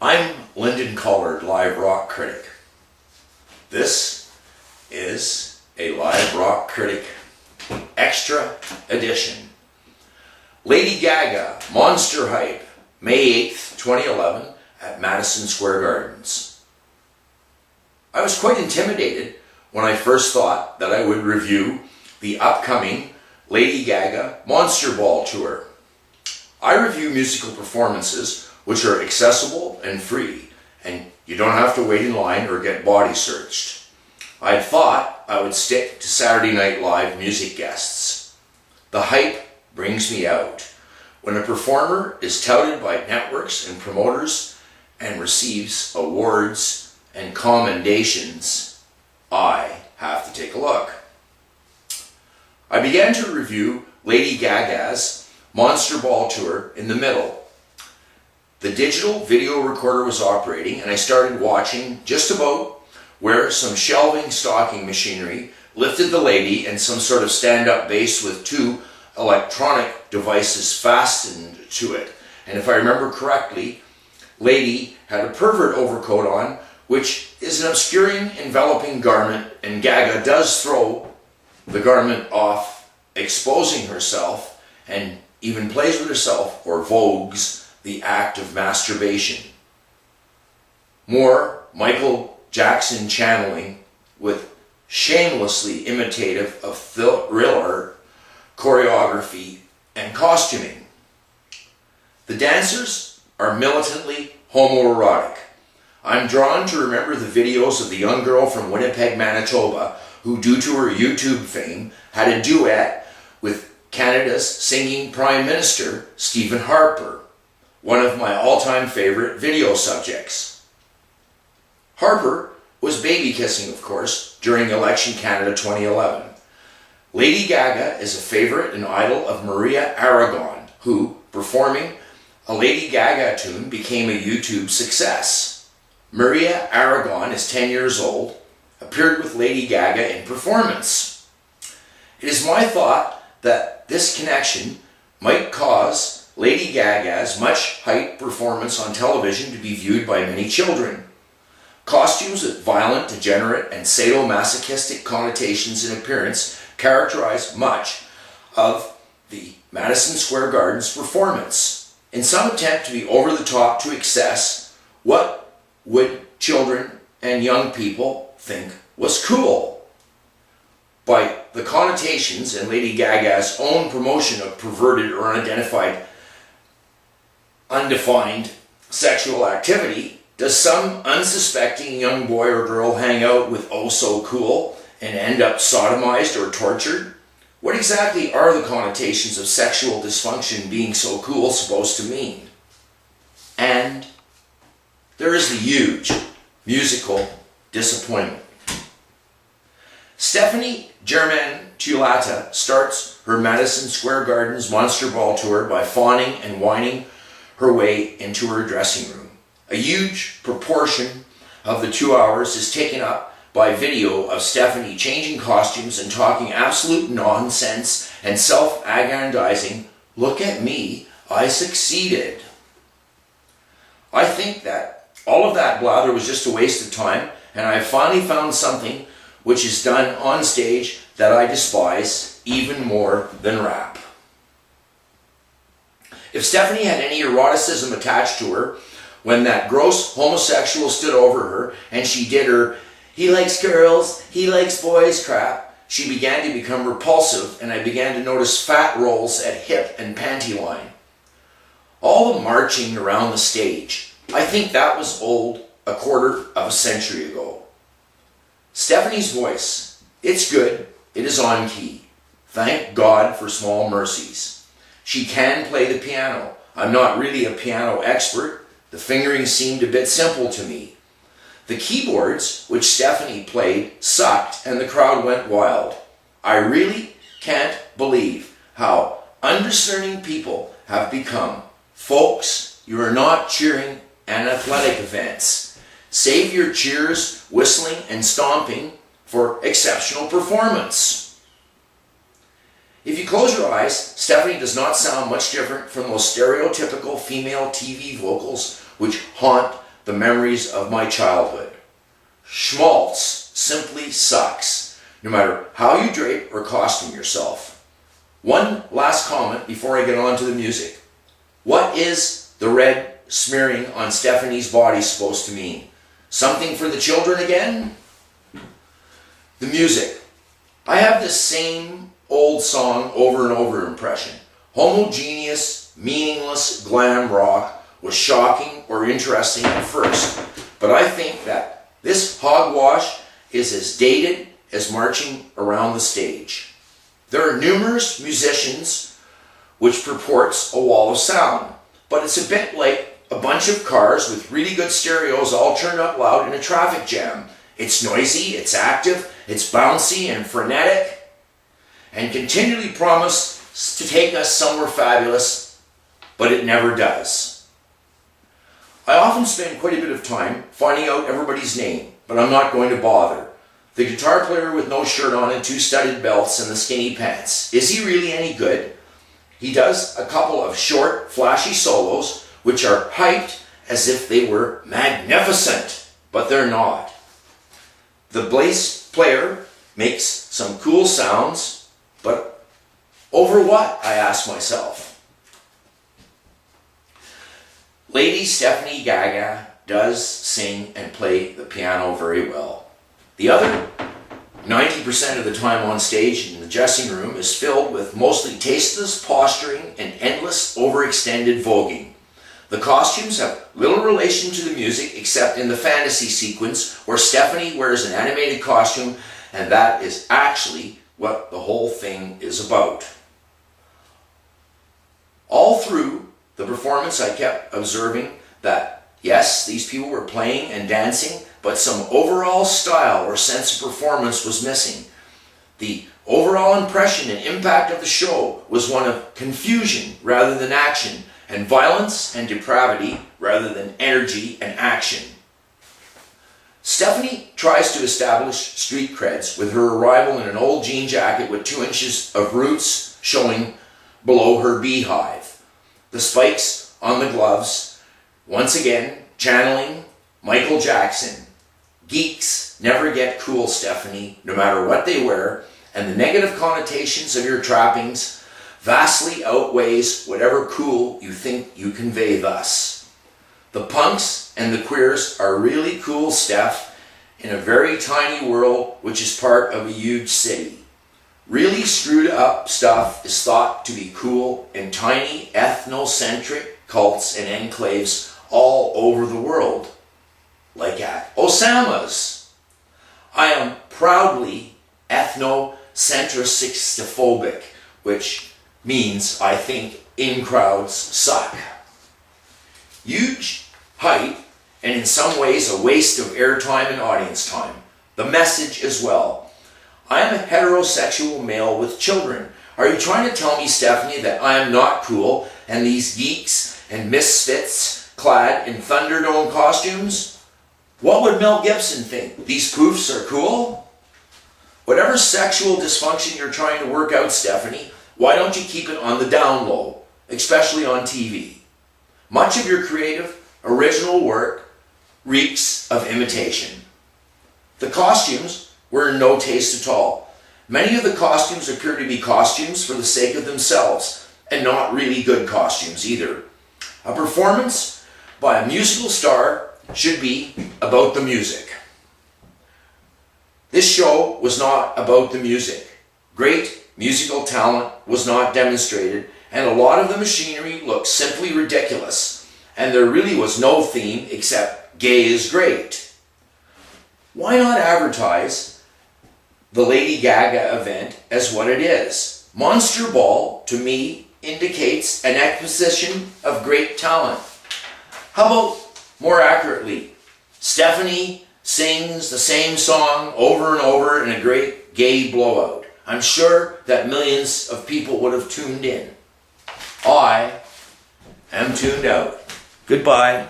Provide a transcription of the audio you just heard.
I'm Lyndon Collard, live rock critic. This is a live rock critic extra edition. Lady Gaga, Monster Hype, May 8th, 2011 at Madison Square Gardens. I was quite intimidated when I first thought that I would review the upcoming Lady Gaga Monster Ball Tour. I review musical performances which are accessible and free, and you don't have to wait in line or get body searched. I thought I would stick to Saturday Night Live music guests. The hype brings me out. When a performer is touted by networks and promoters and receives awards and commendations, I have to take a look. I began to review Lady Gaga's Monster Ball Tour in the middle. The digital video recorder was operating and I started watching just about where some shelving stocking machinery lifted the lady and some sort of stand-up bass with two electronic devices fastened to it. And if I remember correctly, Lady had a pervert overcoat on, which is an obscuring enveloping garment, and Gaga does throw the garment off, exposing herself, and even plays with herself or vogues the act of masturbation. More Michael Jackson channeling with shamelessly imitative of thriller choreography and costuming. The dancers are militantly homoerotic. I'm drawn to remember the videos of the young girl from Winnipeg, Manitoba, who due to her YouTube fame had a duet with Canada's singing Prime Minister, Stephen Harper, one of my all-time favorite video subjects. Harper was baby kissing, of course, during Election Canada 2011. Lady Gaga is a favorite and idol of Maria Aragon, who, performing a Lady Gaga tune, became a YouTube success. Maria Aragon is 10 years old, appeared with Lady Gaga in performance. It is my thought that this connection might cause Lady Gaga's much hyped performance on television to be viewed by many children. Costumes with violent, degenerate, and sadomasochistic connotations in appearance characterize much of the Madison Square Gardens performance. In some attempt to be over the top to excess, what would children and young people think was cool? By the connotations in Lady Gaga's own promotion of perverted or unidentified, undefined sexual activity, does some unsuspecting young boy or girl hang out with oh so cool and end up sodomized or tortured? What exactly are the connotations of sexual dysfunction being so cool supposed to mean? And there is the huge musical disappointment. Stephanie Germain-Tulata starts her Madison Square Gardens Monster Ball Tour by fawning and whining her way into her dressing room. A huge proportion of the 2 hours is taken up by video of Stephanie changing costumes and talking absolute nonsense and self-aggrandizing, "Look at me, I succeeded." I think that all of that blather was just a waste of time, and I finally found something which is done on stage that I despise even more than rap. If Stephanie had any eroticism attached to her, when that gross homosexual stood over her and she did her "he likes girls, he likes boys" crap, she began to become repulsive, and I began to notice fat rolls at hip and panty line. All the marching around the stage, I think that was old a quarter of a century ago. Stephanie's voice, it's good, it is on key. Thank God for small mercies. She can play the piano. I'm not really a piano expert. The fingering seemed a bit simple to me. The keyboards, which Stephanie played, sucked and the crowd went wild. I really can't believe how undiscerning people have become. Folks, you are not cheering at athletic events. Save your cheers, whistling, and stomping for exceptional performance. If you close your eyes, Stephanie does not sound much different from those stereotypical female TV vocals which haunt the memories of my childhood. Schmaltz simply sucks, no matter how you drape or costume yourself. One last comment before I get on to the music. What is the red smearing on Stephanie's body supposed to mean? Something for the children again? The music. I have this same old song over and over impression. Homogeneous, meaningless glam rock was shocking or interesting at first, but I think that this hogwash is as dated as marching around the stage. There are numerous musicians which purports a wall of sound, but it's a bit like a bunch of cars with really good stereos all turned up loud in a traffic jam. It's noisy, it's active, it's bouncy and frenetic, and continually promises to take us somewhere fabulous, but it never does. I often spend quite a bit of time finding out everybody's name, but I'm not going to bother. The guitar player with no shirt on and 2 studded belts and the skinny pants. Is he really any good? He does a couple of short, flashy solos, which are hyped as if they were magnificent, but they're not. The bass player makes some cool sounds, but over what, I ask myself. Lady Stephanie GAGA does sing and play the piano very well. The other 90% of the time on stage in the dressing room is filled with mostly tasteless posturing and endless overextended voguing. The costumes have little relation to the music except in the fantasy sequence where Stephanie wears an animated costume, and that is actually what the whole thing is about. All through the performance I kept observing that yes, these people were playing and dancing, but some overall style or sense of performance was missing. The overall impression and impact of the show was one of confusion rather than action, and violence and depravity rather than energy and action. Stephanie tries to establish street creds with her arrival in an old jean jacket with 2 inches of roots showing below her beehive. The spikes on the gloves, once again channeling Michael Jackson. Geeks never get cool, Stephanie, no matter what they wear, and the negative connotations of your trappings vastly outweighs whatever cool you think you convey thus. The punks and the queers are really cool, Steph, in a very tiny world which is part of a huge city. Really screwed up stuff is thought to be cool in tiny ethnocentric cults and enclaves all over the world, like at Osama's. I am proudly ethnocentricistophobic, which means I think in crowds suck. Huge hype, and in some ways a waste of airtime and audience time. The message as well. I am a heterosexual male with children. Are you trying to tell me, Stephanie, that I am not cool and these geeks and misfits clad in Thunderdome costumes? What would Mel Gibson think? These poofs are cool? Whatever sexual dysfunction you're trying to work out, Stephanie, why don't you keep it on the down low, especially on TV? Much of your creative, original work reeks of imitation. The costumes were in no taste at all. Many of the costumes appear to be costumes for the sake of themselves, and not really good costumes either. A performance by a musical star should be about the music. This show was not about the music. Great musical talent was not demonstrated, and a lot of the machinery looked simply ridiculous, and there really was no theme except gay is great. Why not advertise the Lady Gaga event as what it is? Monster Ball, to me, indicates an exposition of great talent. How about, more accurately, Stephanie sings the same song over and over in a great gay blowout? I'm sure that millions of people would have tuned in. I am tuned out. Goodbye.